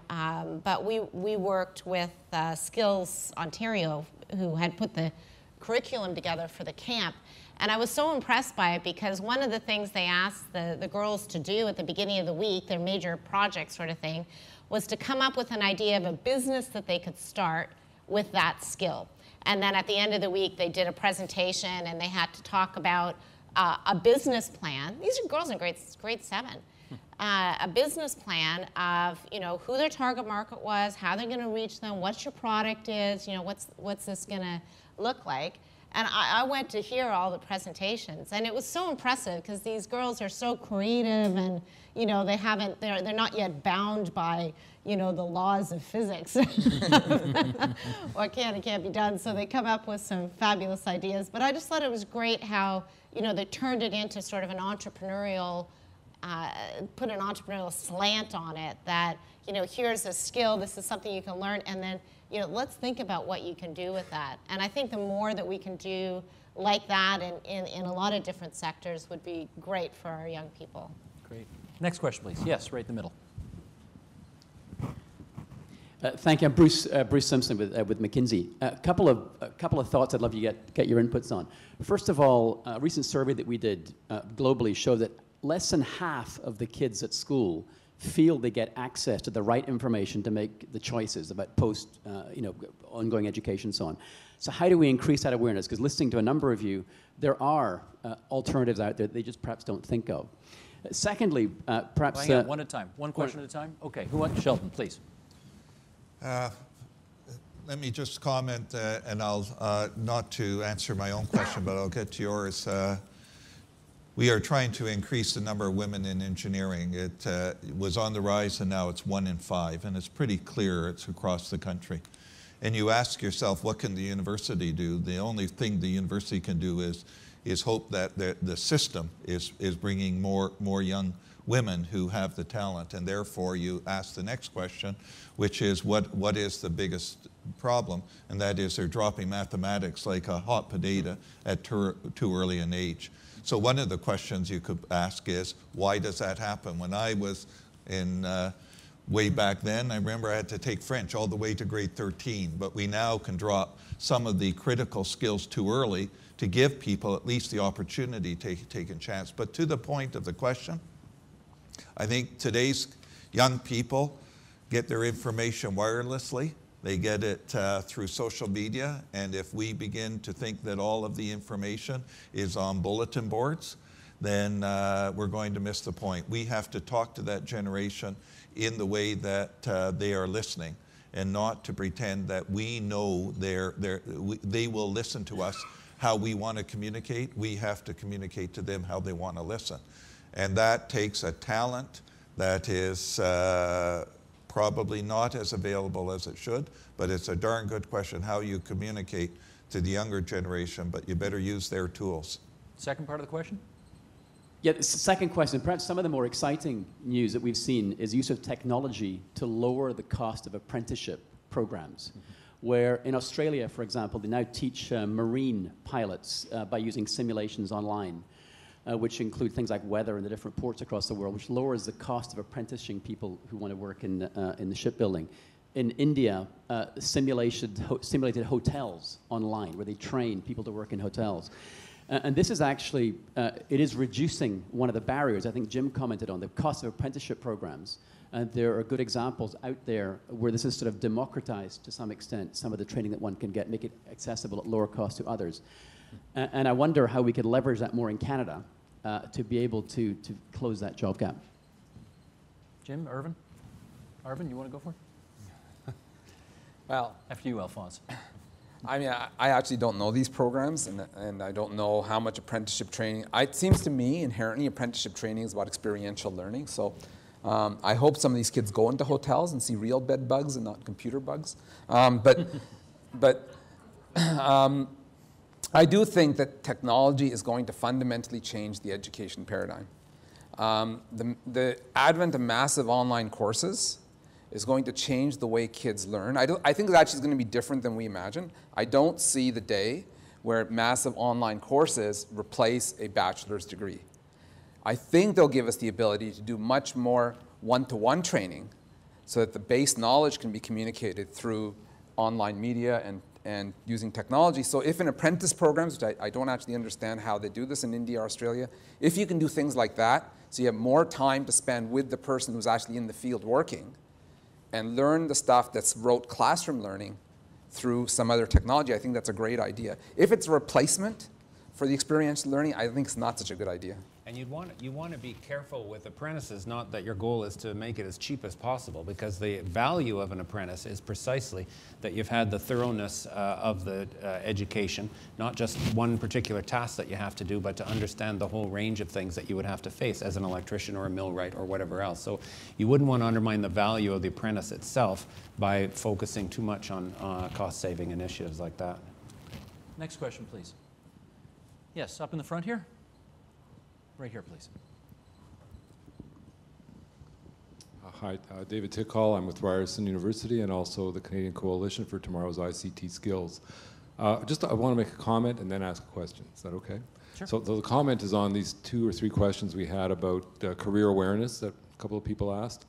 but we worked with Skills Ontario, who had put the curriculum together for the camp. And I was so impressed by it because one of the things they asked the girls to do at the beginning of the week, their major project sort of thing, was to come up with an idea of a business that they could start with that skill. And then at the end of the week, they did a presentation and they had to talk about a business plan. These are girls in grade 7. a business plan of, you know, who their target market was, how they're going to reach them, what your product is, you know, what's this going to look like. And I went to hear all the presentations, and it was so impressive because these girls are so creative, and you know they're not yet bound by, you know, the laws of physics. What can and can't be done. So they come up with some fabulous ideas. But I just thought it was great how, you know, they turned it into sort of an entrepreneurial, put an entrepreneurial slant on it. That, you know, here's a skill. This is something you can learn, and then, you know, let's think about what you can do with that. And I think the more that we can do like that in a lot of different sectors would be great for our young people. Great. Next question, please. Yes, right in the middle. Thank you. I'm Bruce Simpson with McKinsey. A couple of thoughts I'd love you to get your inputs on. First of all, a recent survey that we did globally showed that less than half of the kids at school feel they get access to the right information to make the choices about ongoing education and so on. So how do we increase that awareness? Because listening to a number of you, there are alternatives out there that they just perhaps don't think of. Secondly, perhaps... Hang on, one at a time. One question at a time? Okay, who wants? Sheldon, please. Let me just comment, and I'll not to answer my own question, but I'll get to yours. We are trying to increase the number of women in engineering. It was on the rise, and now it's 1 in 5, and it's pretty clear it's across the country. And you ask yourself, what can the university do? The only thing the university can do is hope that the system is bringing more young women who have the talent, and therefore you ask the next question, which is what is the biggest problem? And that is they're dropping mathematics like a hot potato at too early an age. So one of the questions you could ask is, why does that happen? When I was in way back then, I remember I had to take French all the way to grade 13, but we now can drop some of the critical skills too early to give people at least the opportunity to take a chance. But to the point of the question, I think today's young people get their information wirelessly. They get it through social media, and if we begin to think that all of the information is on bulletin boards, then we're going to miss the point. We have to talk to that generation in the way that they are listening, and not to pretend that we know they will listen to us how we want to communicate. We have to communicate to them how they want to listen. And that takes a talent that is probably not as available as it should, but it's a darn good question how you communicate to the younger generation, but you better use their tools. Second part of the question? Yeah, the second question, perhaps some of the more exciting news that we've seen is use of technology to lower the cost of apprenticeship programs. Where in Australia, for example, they now teach marine pilots by using simulations online, which include things like weather in the different ports across the world, which lowers the cost of apprenticing people who want to work in the shipbuilding. In India, simulated hotels online, where they train people to work in hotels. And this is actually, it is reducing one of the barriers. I think Jim commented on the cost of apprenticeship programs. And there are good examples out there where this is sort of democratized to some extent, some of the training that one can get, make it accessible at lower cost to others. And I wonder how we could leverage that more in Canada to be able to close that job gap. Jim, Arvind, you want to go for it? Well, after you, Alphonse. I mean, I actually don't know these programs, and I don't know how much apprenticeship training. It seems to me inherently apprenticeship training is about experiential learning. So I hope some of these kids go into hotels and see real bed bugs and not computer bugs. But I do think that technology is going to fundamentally change the education paradigm. The advent of massive online courses is going to change the way kids learn. I think it's actually going to be different than we imagine. I don't see the day where massive online courses replace a bachelor's degree. I think they'll give us the ability to do much more one-to-one training so that the base knowledge can be communicated through online media and using technology. So if in apprentice programs, which I don't actually understand how they do this in India or Australia, if you can do things like that, so you have more time to spend with the person who's actually in the field working, and learn the stuff that's rote classroom learning through some other technology, I think that's a great idea. If it's a replacement for the experiential learning, I think it's not such a good idea. And you want to be careful with apprentices, not that your goal is to make it as cheap as possible, because the value of an apprentice is precisely that you've had the thoroughness of the education, not just one particular task that you have to do, but to understand the whole range of things that you would have to face as an electrician or a millwright or whatever else. So you wouldn't want to undermine the value of the apprentice itself by focusing too much on cost-saving initiatives like that. Next question, please. Yes, up in the front here. Right here, please. Hi, David Tickall. I'm with Ryerson University and also the Canadian Coalition for Tomorrow's ICT Skills. I want to make a comment and then ask a question. Is that okay? Sure. So the comment is on these 2 or 3 questions we had about career awareness that a couple of people asked.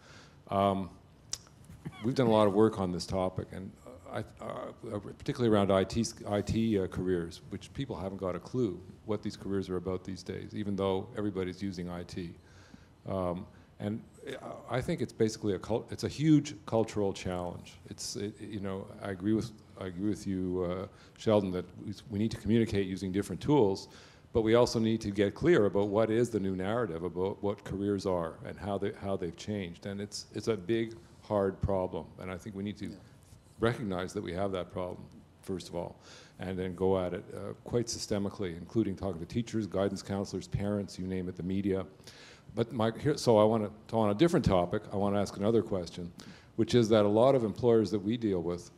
We've done a lot of work on this topic, and particularly around IT careers, which people haven't got a clue what these careers are about these days, even though everybody's using IT. And I think it's basically it's a huge cultural challenge. You know, I agree with you, Sheldon, that we need to communicate using different tools, but we also need to get clear about what is the new narrative about what careers are and how they've changed. And it's a big, hard problem, and I think we need to recognize that we have that problem, first of all, and then go at it quite systemically, including talking to teachers, guidance counselors, parents, you name it, the media. But so I want to, on a different topic, I want to ask another question, which is that a lot of employers that we deal with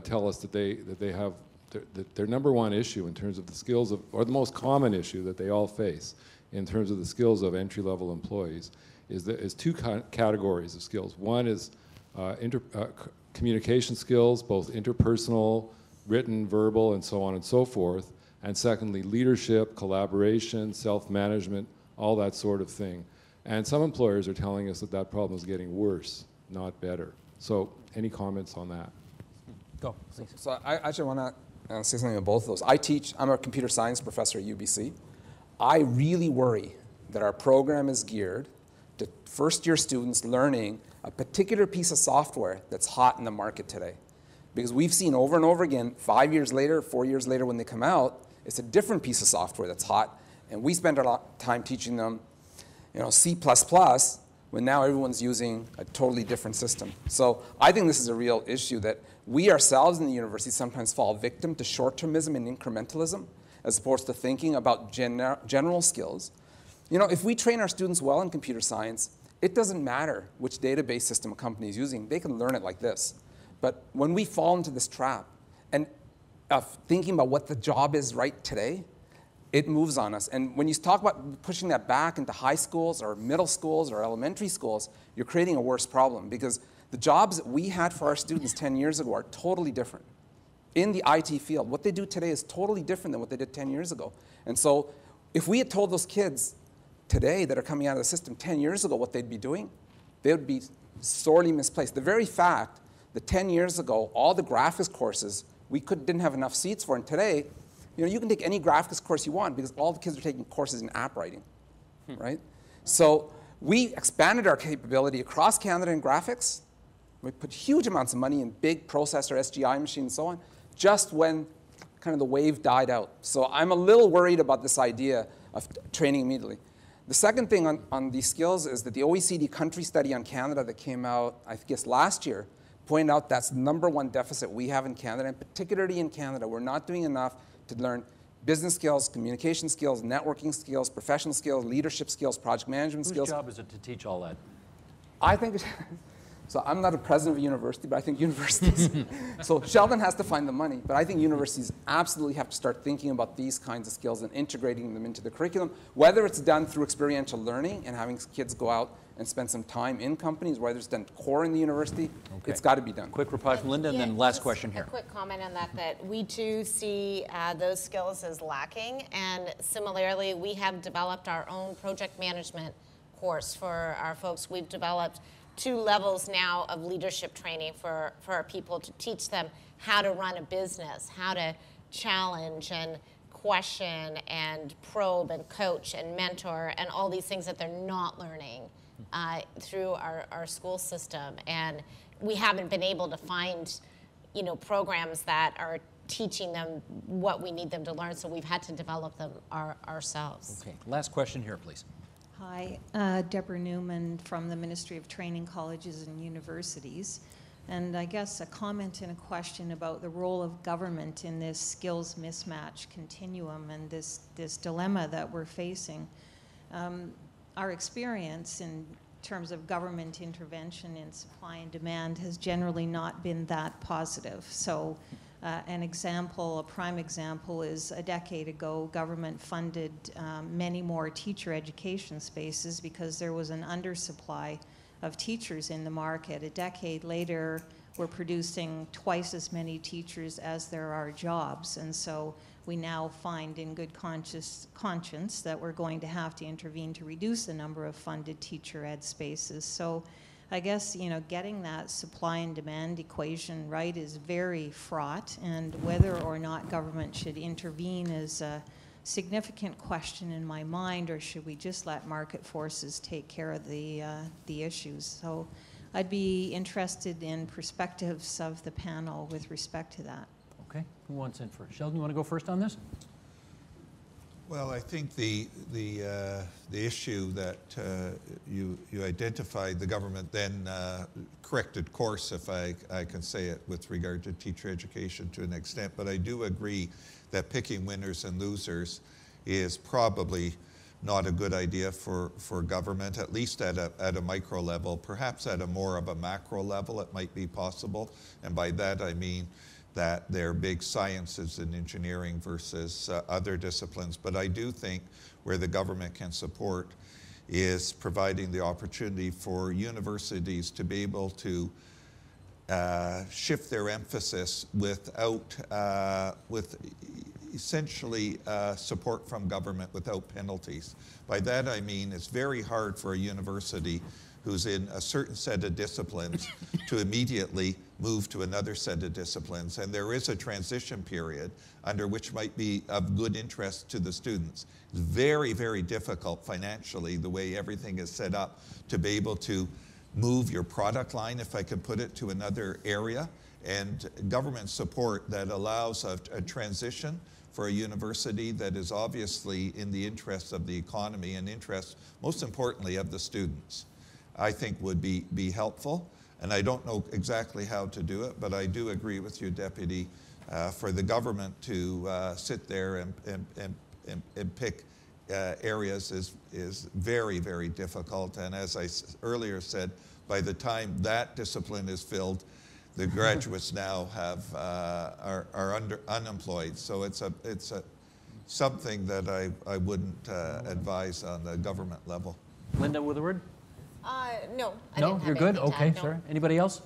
tell us that they have their number one issue in terms of the skills of, or the most common issue that they all face in terms of the skills of entry-level employees is 2 categories of skills. One is communication skills, both interpersonal, written, verbal, and so on and so forth. And secondly, leadership, collaboration, self-management, all that sort of thing. And some employers are telling us that that problem is getting worse, not better. So any comments on that? Go, please. So I actually want to say something about both of those. I'm a computer science professor at UBC. I really worry that our program is geared to first-year students learning a particular piece of software that's hot in the market today. Because we've seen over and over again, 5 years later, 4 years later when they come out, it's a different piece of software that's hot. And we spend a lot of time teaching them, you know, C++, when now everyone's using a totally different system. So I think this is a real issue that we ourselves in the university sometimes fall victim to short-termism and incrementalism, as opposed to thinking about general skills. You know, if we train our students well in computer science, it doesn't matter which database system a company is using. They can learn it like this. But when we fall into this trap and thinking about what the job is right today, it moves on us. And when you talk about pushing that back into high schools or middle schools or elementary schools, you're creating a worse problem, because the jobs that we had for our students 10 years ago are totally different. In the IT field, what they do today is totally different than what they did 10 years ago. And so if we had told those kids today that are coming out of the system 10 years ago what they'd be doing, they would be sorely misplaced. The very fact that 10 years ago, all the graphics courses we didn't have enough seats for, and today, you know, you can take any graphics course you want because all the kids are taking courses in app writing, right? So we expanded our capability across Canada in graphics. We put huge amounts of money in big processor SGI machines and so on, just when kind of the wave died out. So I'm a little worried about this idea of training immediately. The second thing on these skills is that the OECD country study on Canada that came out, I guess, last year, pointed out that's the #1 deficit we have in Canada, and particularly in Canada. We're not doing enough to learn business skills, communication skills, networking skills, professional skills, leadership skills, project management skills. Whose job is it to teach all that? I think, so I'm not a president of a university, but I think universities, so Sheldon has to find the money, but I think universities absolutely have to start thinking about these kinds of skills and integrating them into the curriculum, whether it's done through experiential learning and having kids go out and spend some time in companies, whether it's done core in the university, It's got to be done. Quick reply from Linda, and then last question here. A quick comment on that we do see those skills as lacking, and similarly, we have developed our own project management course for our folks. We've developed 2 levels now of leadership training for our people to teach them how to run a business, how to challenge and question and probe and coach and mentor and all these things that they're not learning through our school system. And we haven't been able to find, you know, programs that are teaching them what we need them to learn, so we've had to develop them ourselves. Okay, last question here, please. Hi, Deborah Newman from the Ministry of Training, Colleges and Universities. And I guess a comment and a question about the role of government in this skills mismatch continuum and this dilemma that we're facing. Our experience in terms of government intervention in supply and demand has generally not been that positive. So a prime example is a decade ago, government funded many more teacher education spaces because there was an undersupply of teachers in the market. A decade later, we're producing twice as many teachers as there are jobs. And so we now find in good conscience that we're going to have to intervene to reduce the number of funded teacher ed spaces. So I guess, getting that supply and demand equation right is very fraught, and whether or not government should intervene is a significant question in my mind, or should we just let market forces take care of the issues? So I'd be interested in perspectives of the panel with respect to that. Okay, who wants in first? Sheldon, you want to go first on this? Well, I think the issue that you identified, the government then corrected course, if I can say it, with regard to teacher education to an extent. But I do agree that picking winners and losers is probably not a good idea for government, at least at a micro level. Perhaps at a more of a macro level it might be possible. And by that I mean that they're big sciences and engineering versus other disciplines. But I do think where the government can support is providing the opportunity for universities to be able to shift their emphasis with essentially support from government without penalties. By that I mean it's very hard for a university who's in a certain set of disciplines to immediately move to another set of disciplines. And there is a transition period under which might be of good interest to the students. It's very, very difficult financially, the way everything is set up, to be able to move your product line, if I can put it, to another area. And government support that allows a transition for a university that is obviously in the interest of the economy and interest, most importantly, of the students, I think would be helpful. And I don't know exactly how to do it, but I do agree with you, Deputy, for the government to sit there and pick areas is very, very difficult. And as I earlier said, by the time that discipline is filled, the graduates now are unemployed. So it's something that I wouldn't advise on the government level. Linda with a word? No, I No, didn't have you're good? anything to Okay, add, no. sorry. Anybody else?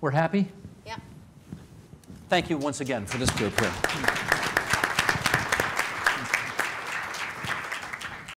We're happy? Yep. Thank you once again for this group here.